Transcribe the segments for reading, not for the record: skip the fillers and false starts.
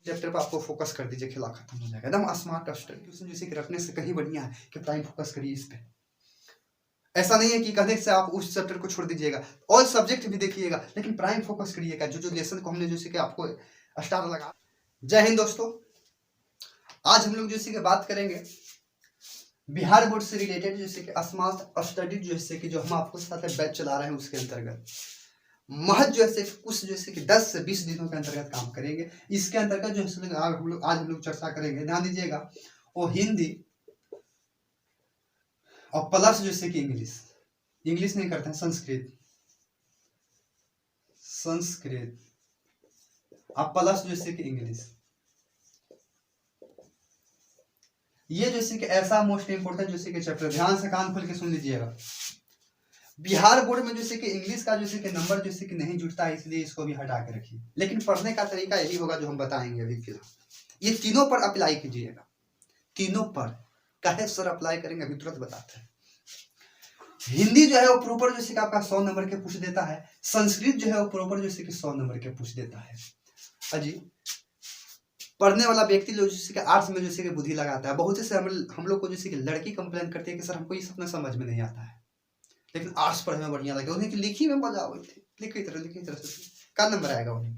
Chapter पर आपको focus कर दीजिए, खिला खत्म हो जाएगा। एकदम स्मार्ट स्टडी क्वेश्चन जैसे कि रखने से कहीं बढ़िया है कि प्राइम फोकस करिए इस पे। ऐसा नहीं है कि कहने से आप उस चैप्टर को छोड़ दीजिएगा, ऑल सब्जेक्ट भी देखिएगा, लेकिन प्राइम फोकस करिएगा। जो लेसन को हमने जैसे कि आपको स्टार लगा। जय हिंद दोस्तों, आज हम लोग जैसे कि बात करेंगे बिहार बोर्ड से रिलेटेड जैसे कि स्मार्ट स्टडी जैसे कि जो हम आपको साथ बैच चला रहे हैं उसके अंतर्गत महज जैसे कुछ जैसे कि 10 से 20 दिनों के अंतर्गत काम करेंगे। इसके अंतर्गत जो आज हम लोग चर्चा करेंगे, ध्यान दीजिएगा, वो हिंदी और प्लस जैसे कि इंग्लिश नहीं करते हैं, संस्कृत और प्लस जैसे कि इंग्लिश। ये जैसे कि ऐसा मोस्ट इंपोर्टेंट जैसे कि चैप्टर, ध्यान से कान खोल के सुन लीजिएगा। बिहार बोर्ड में जैसे कि इंग्लिश का जैसे कि नंबर जैसे कि नहीं जुड़ता है, इसलिए इसको भी हटा के रखिए, लेकिन पढ़ने का तरीका यही होगा जो हम बताएंगे अभी फिलहाल। ये तीनों पर अप्लाई कीजिएगा, तीनों पर। कहे सर अप्लाई करेंगे, अभी तुरंत बताते हैं। हिंदी जो है वो प्रॉपर जैसे कि आपका 100 नंबर के पूछ देता है, संस्कृत जो है वो प्रॉपर जैसे कि 100 नंबर के पूछ देता है। अजी पढ़ने वाला व्यक्ति जो जैसे कि आर्ट्स में जैसे कि बुद्धि लगाता है। बहुत से हम लोग को जैसे कि लड़की कंप्लेन करती है कि सर हमको ये सपना समझ में नहीं आता है, लेकिन आर्ट्स पढ़ने में बढ़िया लगे। उन्हें की लिखी में मजा आती थी, लिखी तरह से क्या नंबर आएगा उन्हें?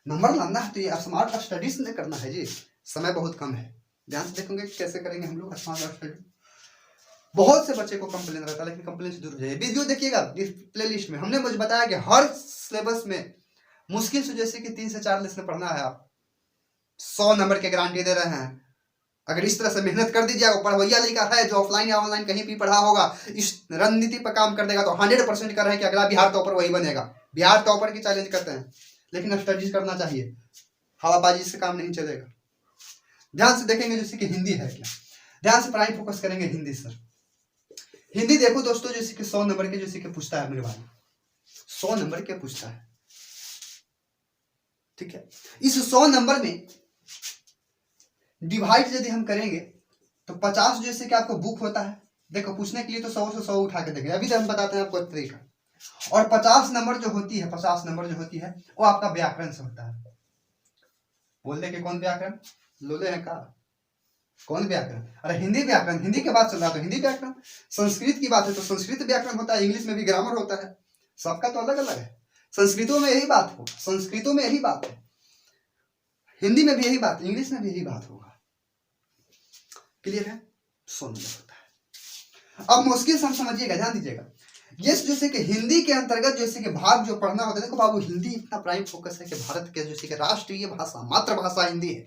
नंबर लाना है तो ये स्मार्ट स्टडीज नहीं करना है जी, समय बहुत कम है। ध्यान से देखेंगे कैसे करेंगे हम लोग स्मार्ट स्टडी। बहुत से बच्चे को कंप्लेन रहता है, लेकिन कंप्लेन से दूर हो जाइए। वीडियो देखिएगा प्ले लिस्ट में, हमने मुझे बताया कि हर सिलेबस में मुश्किल से जैसे कि 3 से 4 लेसन पढ़ना है। आप 100 नंबर के गारंटी दे रहे हैं। अगर इस तरह से मेहनत कर दीजिएगा, पढ़वैया लिखा है जो ऑफलाइन या ऑनलाइन कहीं भी पढ़ा होगा, इस रणनीति पर काम कर देगा तो 100% कर रहे हैं कि अगला बिहार टॉपर वही बनेगा। बिहार टॉपर की चैलेंज करते हैं, लेकिन स्टडीज करना चाहिए, हवाबाजी से काम नहीं चलेगा। ध्यान से देखेंगे जैसे कि हिंदी है क्या, ध्यान से प्राइम फोकस करेंगे। हिंदी सर, हिंदी देखो दोस्तों, जैसे कि 100 नंबर के जैसे कि पूछता है मेरे भाई, 100 नंबर के पूछता है, ठीक है। इस 100 नंबर में डिवाइड यदि हम करेंगे तो 50 जैसे कि आपको बुक होता है। देखो पूछने के लिए तो 100 से 100 उठा के देंगे, अभी तो हम बताते हैं आपको तरीका। और 50 नंबर जो होती है, 50 नंबर जो होती है वो आपका व्याकरण से होता है। बोल दे कि कौन व्याकरण लोले हैं का, कौन व्याकरण? अरे हिंदी व्याकरण, हिंदी के बात चल रहा है तो हिंदी व्याकरण। संस्कृत की बात है तो संस्कृत व्याकरण होता है, इंग्लिश में भी ग्रामर होता है, सबका तो अलग अलग है। संस्कृतों में यही बात हो, संस्कृतों में यही बात है, हिंदी में भी यही बात, इंग्लिश में भी यही बात होगा। क्लियर है? 100 नंबर होता है। अब मुश्किल से हम समझिएगा, ध्यान दीजिएगा। ये जैसे कि हिंदी के अंतर्गत जैसे कि भाग जो पढ़ना होता है, देखो बाबू हिंदी इतना प्राइम फोकस है कि भारत के जैसे कि राष्ट्रीय भाषा, मातृभाषा हिंदी है।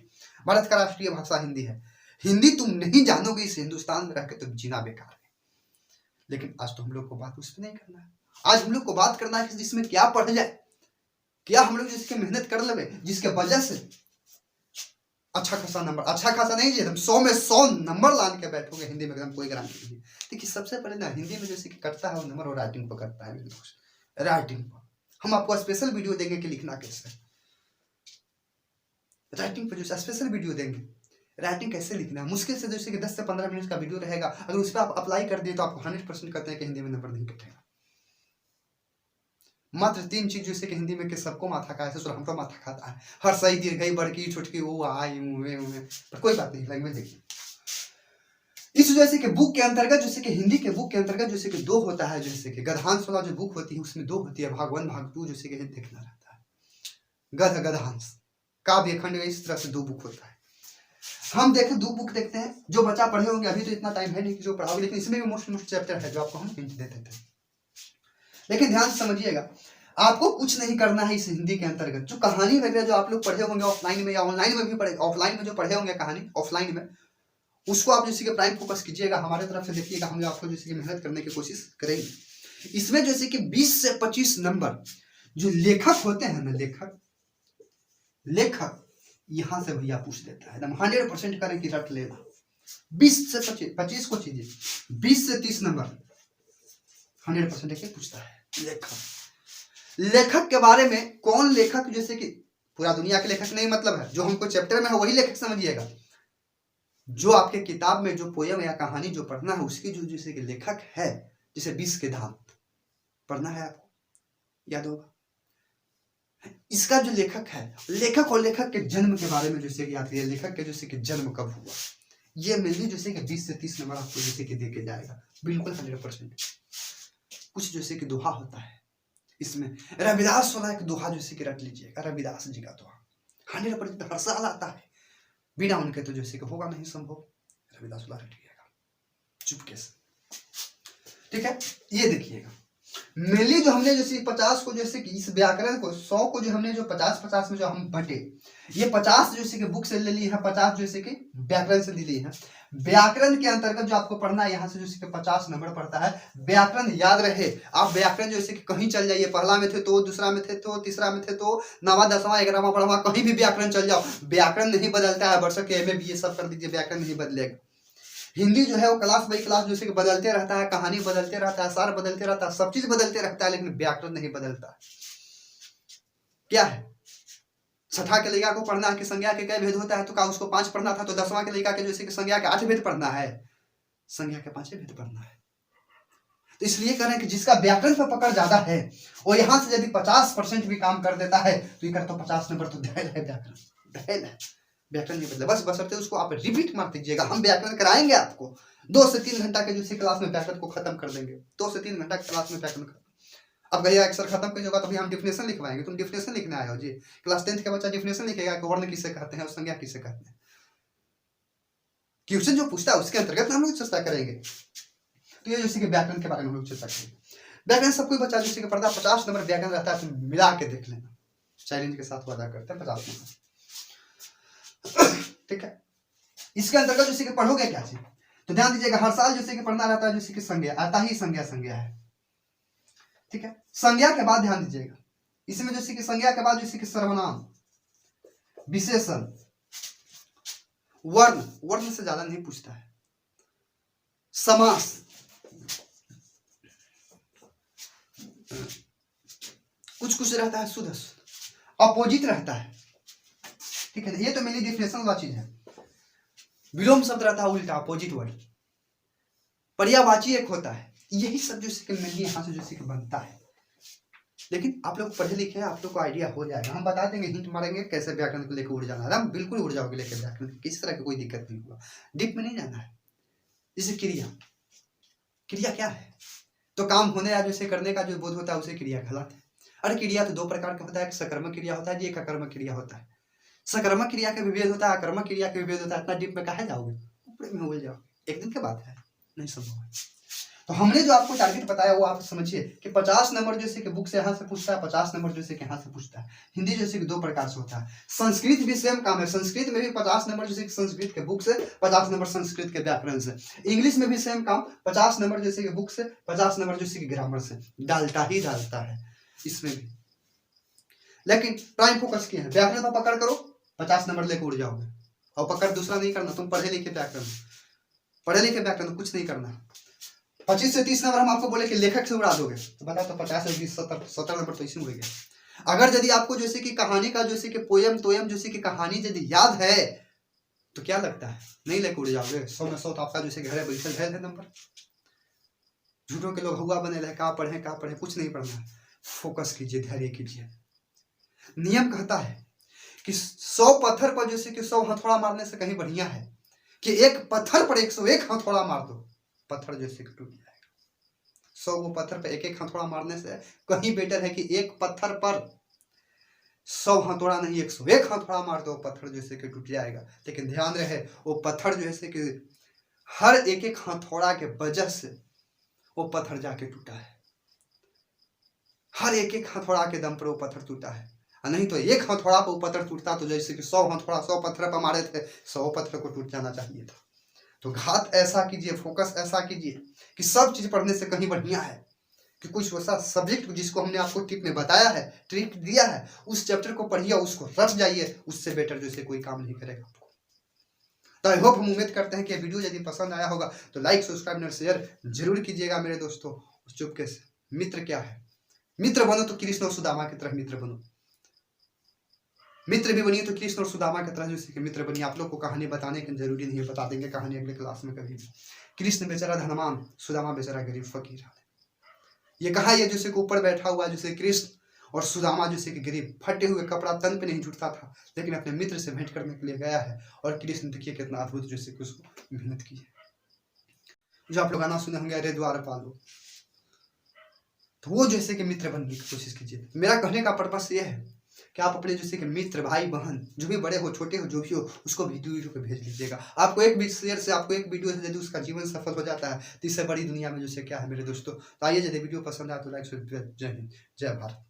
भारत का राष्ट्रीय भाषा हिंदी है। हिंदी तुम नहीं जानोगे इस हिंदुस्तान में रहकर तो जीना बेकार है। लेकिन आज तो हम लोग को बात उस पर नहीं करना है। आज हम लोग को बात करना है कि जिसमें क्या पढ़ जाए, क्या हम लोग जिसकी मेहनत कर ले, जिसके वजह से अच्छा खासा नंबर, अच्छा खासा नहीं जी, 100 में 100 नंबर लान के बैठोगे हिंदी में, एकदम कोई गारंटी नहीं। देखिए सबसे पहले ना हिंदी में जैसे कि करता है वो नंबर, और राइटिंग पर करता है मेरे दोस्त। राइटिंग पर हम आपको स्पेशल वीडियो देंगे कि लिखना कैसे, राइटिंग पर जो स्पेशल वीडियो देंगे, राइटिंग कैसे लिखना है। मुश्किल से जैसे कि 10 से 15 मिनट का वीडियो रहेगा, अगर उस पर आप अप्लाई कर दिए तो आपको 100% करते हैं कि हिंदी में नंबर नहीं कटेगा। मात्र 3 चीज जैसे कि हिंदी में कि सबको माथा का है, हमको माथा खाता है, हर सही दीर्घई बड़की छोटकी वो आई मुँह, पर कोई बात नहीं, लैंग्वेज देखिए। इस जैसे कि बुक के अंतर्गत जैसे कि हिंदी के बुक के अंतर्गत जैसे कि 2 होता है, जैसे कि गद्यांश वाला जो बुक होती है उसमें 2 होती है, भाग 1 भाग 2 जैसे कि देखना रहता है। गद्यांश काव्य खंड, इस तरह से 2 बुक होता है। हम देखें 2 बुक देखते हैं, जो बच्चा पढ़े होंगे, अभी तो इतना टाइम है नहीं कि जो पढ़ाओगे, लेकिन इसमें भी मोस्ट चैप्टर है जो आपको हम हिंट देते थे। लेकिन ध्यान से समझिएगा, आपको कुछ नहीं करना है इस हिंदी के अंतर्गत। जो कहानी वगैरह जो आप लोग पढ़े होंगे ऑफलाइन में या ऑनलाइन में भी पढ़े, ऑफलाइन में जो पढ़े होंगे कहानी ऑफलाइन में, उसको आप जैसे कि प्राइम फोकस कीजिएगा, हमारे तरफ से देखिएगा, हम आपको जैसे कि मेहनत करने की कोशिश करेंगे। इसमें जैसे कि 20 से 25 नंबर जो लेखक होते हैं ना, लेखक यहां से भैया पूछ देता है, एकदम 100% करें कि रट लेना। 20 से 25 को चीजिए, 20 से 30 नंबर 100% पूछता है। लेखक के बारे में, कौन लेखक, जैसे कि पूरा दुनिया के लेखक नहीं मतलब है, जो हमको चैप्टर में है वही लेखक समझिएगा। जो आपके किताब में जो पोयम या कहानी जो पढ़ना है उसकी जो जैसे कि लेखक है, जैसे 20 के दांत पढ़ना है आपको, याद होगा। इसका जो लेखक है, लेखक और लेखक के जन्म के बारे में जैसे कि आती है, लेखक के जैसे कि जन्म कब हुआ, ये मेनली जैसे कि 20 से 30 नंबर आपको जैसे कि दे के जाएगा, बिल्कुल 100%। कुछ जैसे कि दोहा होता है इसमें, रविदास वाला एक दोहा जैसे कि रख लीजिएगा, रविदास जी का दोहा 100% हर साल आता है, बिना उनके तो जैसे कि होगा नहीं संभव, रविदास वाला रखिएगा चुपके से, ठीक है। ये देखिएगा मेनली जो हमने जैसे 50 को जैसे कि इस व्याकरण को 100 को जो हमने जो 50-50 में जो हम बटे, ये 50 जैसे कि बुक से ले ली है, 50 जैसे कि व्याकरण से ली है। व्याकरण के अंतर्गत जो आपको पढ़ना है यहाँ से जैसे कि 50 नंबर पड़ता है। व्याकरण याद रहे, आप व्याकरण जैसे कि कहीं चल जाइए, पहला में थे तो, दूसरा में थे तो, तीसरा में थे तो, 9वां 10वां 11वां 12वां कहीं भी व्याकरण चल जाओ, व्याकरण नहीं बदलता है। वर्षों के MA BA सब कर दीजिए, व्याकरण नहीं बदलेगा। हिंदी जो है वो क्लास बाई क्लास जैसे कि बदलते रहता है, कहानी बदलते रहता है, सार बदलते रहता है, सब चीज बदलते रहता है, लेकिन व्याकरण नहीं बदलता। क्या है, छठा के लड़का को पढ़ना है कि संज्ञा के कई भेद होता है, तो क्या उसको 5 पढ़ना था, तो 10वां के लड़का के जैसे कि संज्ञा के 8 भेद पढ़ना है, संज्ञा के 5 भेद पढ़ना है। तो इसलिए कह रहे हैं कि जिसका व्याकरण पर पकड़ ज्यादा है वो यहाँ से यदि 50% भी काम कर देता है तो ये कर तो 50 नंबर तो दहल है, व्याकरण है, व्याकरण नहीं बदले, बस बशर्ते उसको आप रिपीट मार दीजिएगा। हम व्याकरण कराएंगे आपको 2 से 3 घंटा के जैसे क्लास में व्याकरण को खत्म कर देंगे, 2 से 3 घंटा की क्लास में व्याकरण खत्म। अब कहिएगा अक्सर खत्म कीजिएगा, तभी हम डिफिनेशन लिखवाएंगे। तुम डिफिनेशन लिखने आए हो जी, क्लास 10th का बच्चा डिफिनेशन लिखेगा कि वर्ण किसे कहते हैं और संज्ञा किसे कहते हैं। क्वेश्चन जो पूछता है उसके अंतर्गत हम लोग चर्चा करेंगे। तो ये जैसे कि व्याकरण के बारे में हम लोग चर्चा करेंगे। व्याकरण सब कोई बच्चा जैसे कि पढ़ता 50 नंबर व्याकरण रहता है, तो मिला के देख लेना, चैलेंज के साथ वादा करते हैं 50 नंबर, ठीक है। इसके अंतर्गत जैसे कि पढ़ोगे क्या चीज, तो ध्यान दीजिएगा, हर साल जैसे कि पढ़ना रहता है जैसे कि संज्ञा, आता ही संज्ञा है, ठीक है। संज्ञा के बाद ध्यान दीजिएगा, इसमें जैसे कि संज्ञा के बाद जैसे कि सर्वनाम, विशेषण, वर्ण से ज्यादा नहीं पूछता है, समास, कुछ रहता है शुद्ध, अपोजिट रहता है, ठीक है। ये तो मेरी डिफिनेशन वाला चीज है। विलोम शब्द रहता है उल्टा, अपोजिट वर्ड, पर्यायवाची एक होता है, यही सब जो मेनली यहाँ से जो बनता है। लेकिन आप लोग पढ़े लिखे हैं, आप लोग को आइडिया हो जाएगा, हम बता देंगे, हिंट मारेंगे कैसे व्याकरण को लेकर उड़ जाना है, हम बिल्कुल उड़ जाओगे लेकर व्याकरण, किसी तरह की कोई दिक्कत नहीं होगा, डीप में नहीं जाना है। जैसे क्रिया क्या है, तो काम होने या जैसे करने का जो बोध होता है उसे क्रिया कहलाता है। अरे क्रिया तो 2 प्रकार का होता है, एक सकर्मक क्रिया होता है, एक अकर्मक क्रिया होता है। सकर्मक क्रिया का विभेद होता है, अकर्मक क्रिया का विभेद होता है। इतना डीप में कहा जाओगे, ऊपर में उड़ जाओगे, एक दिन के बाद है, नहीं संभव है। तो हमने जो आपको टारगेट बताया वो आप समझिए कि 50 नंबर जैसे कि बुक से यहाँ से पूछता है, 50 नंबर जैसे कि यहाँ से पूछता है। हिंदी जैसे कि 2 प्रकार से होता है, संस्कृत भी सेम काम है, संस्कृत में भी 50 नंबर जैसे कि संस्कृत के बुक से, 50 नंबर संस्कृत के व्याकरण से। इंग्लिश में भी सेम काम, 50 नंबर जैसे कि बुक से, 50 नंबर जैसे कि ग्रामर से, डालता है इसमें भी। लेकिन प्राइम फोकस किया है, व्याकरण पर पकड़ करो, 50 नंबर लेकर उड़ जाओगे, और पकड़ दूसरा नहीं करना, तुम पढ़े लिखे व्याकरण कुछ नहीं करना। 25 से 30 नंबर हम आपको बोले कि लेखक से उड़ा दोगे, तो बता तो 50 से 20 17 नंबर तो इसी में उड़ गए। अगर यदि आपको जैसे कि कहानी का जैसे कि पोयम जैसे कि कहानी यदि याद है तो क्या लगता है नहीं लेकर उड़ जाओगे, 100 में 100 तो आपका जैसे घर है बैठल है नंबर। झूठों के लोग हुआ बने रहे, कहाँ पढ़े, कुछ नहीं पढ़ना, फोकस कीजिए, धैर्य कीजिए। नियम कहता है कि 100 पत्थर पर जैसे कि 100 हथौड़ा मारने से कहीं बढ़िया है कि एक पत्थर पर 101 हथौड़ा मार दो, पत्थर जैसे कि टूट जाएगा। 100 वो पत्थर पर एक हथौड़ा मारने से कहीं बेटर है कि एक पत्थर पर 100 हथौड़ा नहीं 101 हथौड़ा मार दो, पत्थर जैसे कि टूट जाएगा। लेकिन ध्यान रहे वो पत्थर जैसे कि हर एक हथौड़ा के वजह से वो पत्थर जाके टूटा है, हर एक हथौड़ा के दम पर वो पत्थर टूटा है। नहीं तो एक हथौड़ा पर वो पत्थर टूटता तो जैसे कि 100 हथौड़ा 100 पत्थर पर मारे थे, 100 पत्थर को टूट जाना चाहिए था। तो घात ऐसा कीजिए, फोकस ऐसा कीजिए कि सब चीज पढ़ने से कहीं बढ़िया है कि कुछ वैसा सब्जेक्ट जिसको हमने आपको टिप में बताया है, ट्रिक दिया है, उस चैप्टर को पढ़िए, उसको रट जाइए, उससे बेटर जैसे कोई काम नहीं करेगा आपको। तो आई होप, हम उम्मीद करते हैं कि वीडियो यदि पसंद आया होगा तो लाइक सब्सक्राइब और शेयर जरूर कीजिएगा मेरे दोस्तों। चुपके से मित्र क्या है, मित्र बनो तो कृष्ण और सुदामा की तरह मित्र बनो, मित्र भी बनिए तो कृष्ण और सुदामा की तरह जैसे कि मित्र बनिए। आप लोग को कहानी बताने की जरूरी नहीं है, बता देंगे कहानी अगले क्लास में कभी। कृष्ण बेचारा धनवान, सुदामा बेचारा गरीब फकीर। ये कहा ये जैसे कि ऊपर बैठा हुआ जैसे कृष्ण और सुदामा जैसे कि गरीब, फटे हुए कपड़ा तन पे नहीं जुटता था, लेकिन अपने मित्र से भेंट करने के लिए गया है। और कृष्ण देखिए कितना अद्भुत जैसे कि उसको मेहनत की है। जो आप लोग गाना सुने होंगे, अरे द्वारपालो, तो वो जैसे कि मित्र बनने की कोशिश कीजिए। मेरा कहने का पर्पस ये है कि आप अपने जैसे कि मित्र, भाई बहन, जो भी बड़े हो छोटे हो जो भी हो, उसको वीडियो पे भेज लीजिएगा। आपको एक भी शेयर से, आपको एक वीडियो से यदि उसका जीवन सफल हो जाता है, तो इससे बड़ी दुनिया में जैसे क्या है मेरे दोस्तों। तो आइए, यदि वीडियो पसंद आए तो लाइक, जय हिंद, जय भारत।